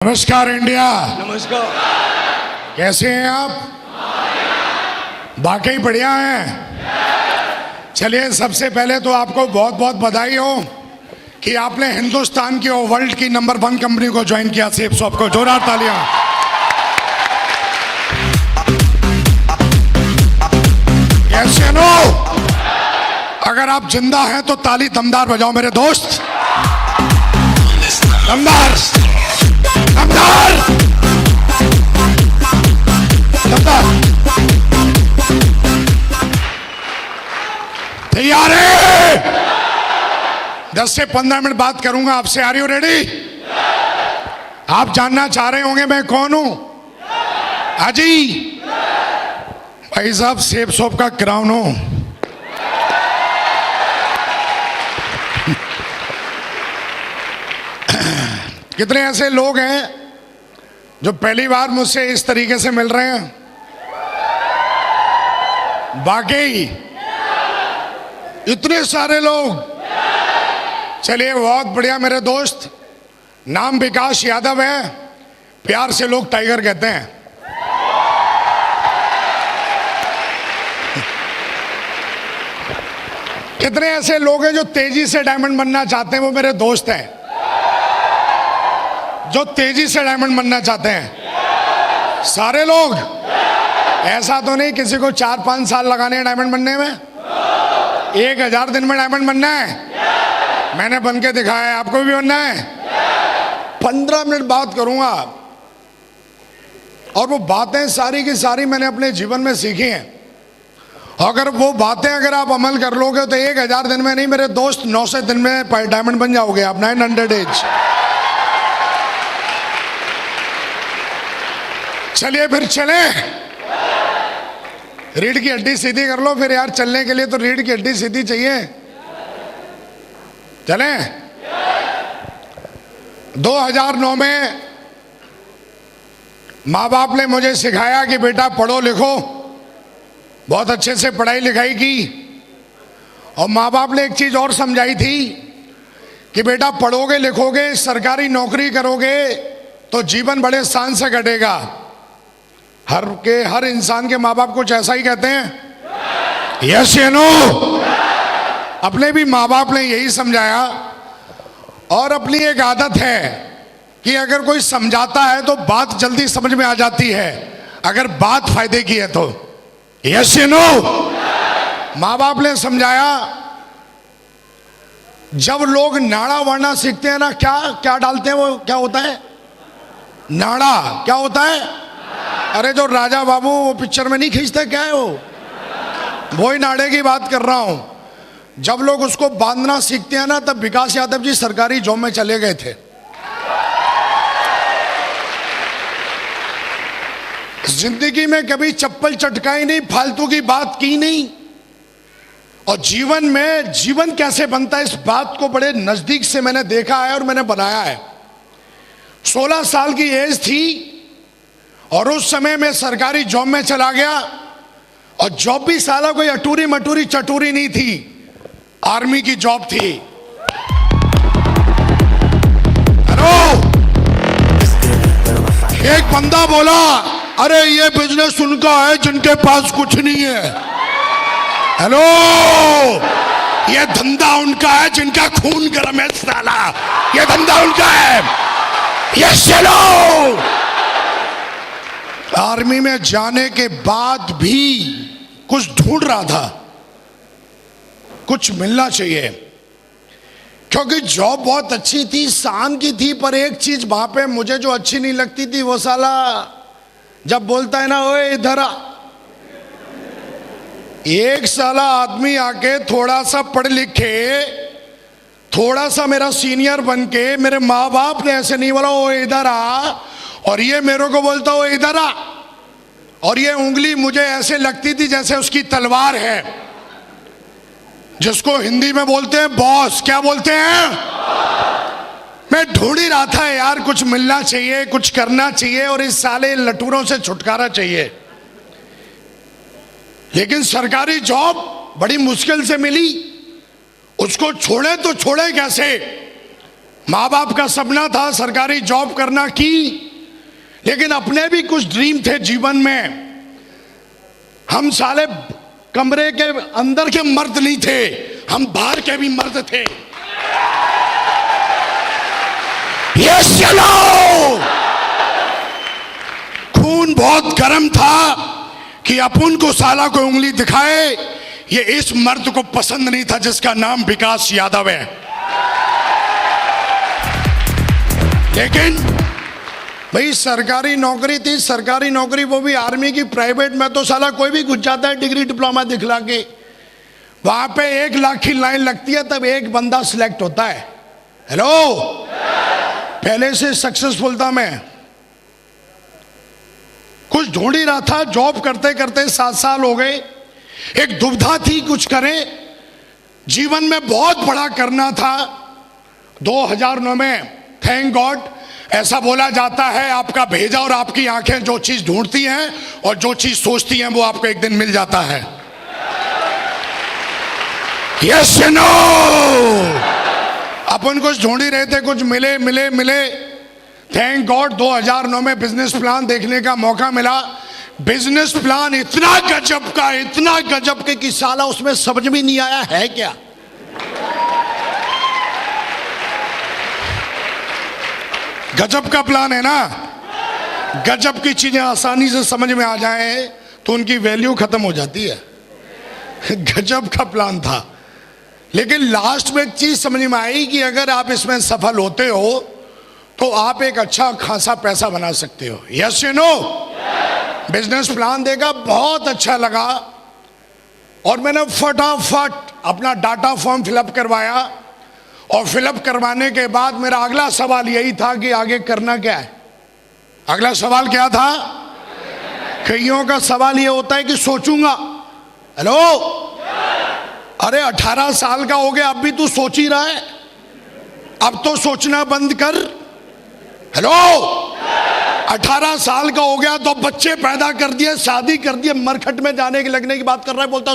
नमस्कार इंडिया। नमस्कार। कैसे हैं आप? वाकई बढ़िया हैं। चलिए, सबसे पहले तो आपको बहुत बहुत बधाई हो कि आपने हिंदुस्तान की और वर्ल्ड की नंबर 1 कंपनी को ज्वाइन किया। सेफ शॉप को जोरदार तालियां। कैसे नो? अगर आप जिंदा हैं तो ताली दमदार बजाओ मेरे दोस्त। दमदार दमदार दमदार। तैयार है? 10 से 15 मिनट बात करूंगा आपसे। Are you ready? आप जानना चाह रहे होंगे मैं कौन हूं। अजी भाई साहब, सेफ शॉप का क्राउन हूं। कितने ऐसे लोग हैं जो पहली बार मुझसे इस तरीके से मिल रहे हैं? वाकई इतने सारे लोग। चलिए, बहुत बढ़िया मेरे दोस्त। नाम विकास यादव है, प्यार से लोग टाइगर कहते हैं। कितने ऐसे लोग हैं जो तेजी से डायमंड बनना चाहते हैं? वो मेरे दोस्त हैं जो तेजी से डायमंड बनना चाहते हैं। सारे लोग। ऐसा तो नहीं किसी को 4-5 साल लगाने हैं डायमंड बनने में। 1000 दिन में डायमंड बनना है। मैंने बन के दिखाया है, आपको भी बनना है। 15 मिनट बात करूंगा और वो बातें सारी की सारी मैंने अपने जीवन में सीखी हैं। अगर वो बातें अगर आप अमल कर लोगे तो 1000 दिन में नहीं मेरे दोस्त, 900 दिन में डायमंड बन जाओगे आप। 900 डेज। चलिए फिर चलें। रीढ़ की हड्डी सीधी कर लो फिर यार। चलने के लिए तो रीढ़ की हड्डी सीधी चाहिए। चलें। 2009 में माँ बाप ने मुझे सिखाया कि बेटा पढ़ो लिखो। बहुत अच्छे से पढ़ाई लिखाई की। और माँ बाप ने एक चीज और समझाई थी कि बेटा पढ़ोगे लिखोगे, सरकारी नौकरी करोगे तो जीवन बड़े शान से कटेगा। हर इंसान के माँ बाप कुछ ऐसा ही कहते हैं। यस या नो? अपने भी माँ बाप ने यही समझाया। और अपनी एक आदत है कि अगर कोई समझाता है तो बात जल्दी समझ में आ जाती है, अगर बात फायदे की है तो। यस या नो? माँ बाप ने समझाया, जब लोग नाड़ा वाड़ा सीखते हैं ना, क्या क्या डालते हैं वो, क्या होता है? नाड़ा। क्या होता है? अरे जो राजा बाबू वो पिक्चर में नहीं खींचते, क्या है वो ही नाड़े की बात कर रहा हूं। जब लोग उसको बांधना सीखते हैं ना, तब विकास यादव जी सरकारी जॉब में चले गए थे। जिंदगी में कभी चप्पल चटकाई नहीं, फालतू की बात की नहीं। और जीवन में जीवन कैसे बनता है इस बात को बड़े नजदीक से मैंने देखा है और मैंने बनाया है। 16 साल की एज थी और उस समय मैं सरकारी जॉब में चला गया। और जॉब भी साला कोई अटूरी मटूरी चटूरी नहीं थी, आर्मी की जॉब थी। हेलो, एक बंदा बोला, अरे ये बिजनेस उनका है जिनके पास कुछ नहीं है। हेलो, ये धंधा उनका है जिनका खून गर्म है साला। ये धंधा उनका है। ये चलो। आर्मी में जाने के बाद भी कुछ ढूंढ रहा था, कुछ मिलना चाहिए। क्योंकि जॉब बहुत अच्छी थी, शान की थी, पर एक चीज वहां पे मुझे जो अच्छी नहीं लगती थी, वो साला जब बोलता है ना, ओए इधर आ। एक साला आदमी आके थोड़ा सा पढ़ लिखे, थोड़ा सा मेरा सीनियर बन के, मेरे माँ बाप ने ऐसे नहीं बोला ओ इधर आ, और ये मेरे को बोलता ओ इधर आ। और ये उंगली मुझे ऐसे लगती थी जैसे उसकी तलवार है, जिसको हिंदी में बोलते हैं बॉस। क्या बोलते हैं? मैं ढूंढ ही रहा था यार, कुछ मिलना चाहिए, कुछ करना चाहिए और इस साले लटूरों से छुटकारा चाहिए। लेकिन सरकारी जॉब बड़ी मुश्किल से मिली। उसको छोड़े तो छोड़े कैसे? माँ बाप का सपना था सरकारी जॉब करना की, लेकिन अपने भी कुछ ड्रीम थे जीवन में। हम साले कमरे के अंदर के मर्द नहीं थे, हम बाहर के भी मर्द थे। यस चलो, खून बहुत गर्म था कि अपन को साला को उंगली दिखाए। ये इस मर्द को पसंद नहीं था जिसका नाम विकास यादव है। लेकिन भाई सरकारी नौकरी थी, सरकारी नौकरी वो भी आर्मी की, प्राइवेट में तो साला कोई भी घुस जाता है डिग्री डिप्लोमा दिखला के। वहां पे 1 लाख की लाइन लगती है, तब एक बंदा सिलेक्ट होता है। हेलो, पहले से सक्सेसफुल था मैं, कुछ ढूंढ ही रहा था, जॉब करते करते 7 साल हो गए। एक दुविधा थी कुछ करें, जीवन में बहुत बड़ा करना था। 2009 में थैंक गॉड ऐसा बोला जाता है, आपका भेजा और आपकी आंखें जो चीज ढूंढती हैं और जो चीज सोचती हैं वो आपको एक दिन मिल जाता है। यस नो, अपन कुछ ढूंढ ही रहे थे, कुछ मिले मिले मिले। थैंक गॉड 2009 में बिजनेस प्लान देखने का मौका मिला। बिजनेस प्लान इतना गजब के कि साला उसमें समझ में नहीं आया है क्या। गजब का प्लान है ना, गजब की चीजें आसानी से समझ में आ जाए तो उनकी वैल्यू खत्म हो जाती है। गजब का प्लान था, लेकिन लास्ट में एक चीज समझ में आई कि अगर आप इसमें सफल होते हो तो आप एक अच्छा खासा पैसा बना सकते हो। Yes you know, business plan देखा, बहुत अच्छा लगा और मैंने फटाफट अपना डाटा फॉर्म फिलअप करवाया। और फिलअप करवाने के बाद मेरा अगला सवाल यही था कि आगे करना क्या है। अगला सवाल क्या था? कईयों का सवाल ये होता है कि सोचूंगा। हेलो, अरे 18 साल का हो गया, अब भी तू सोच ही रहा है? अब तो सोचना बंद कर। हेलो, 18 साल का हो गया तो बच्चे पैदा कर दिए, शादी कर दिए, मरखट में जाने के लगने की बात कर रहा है, बोलता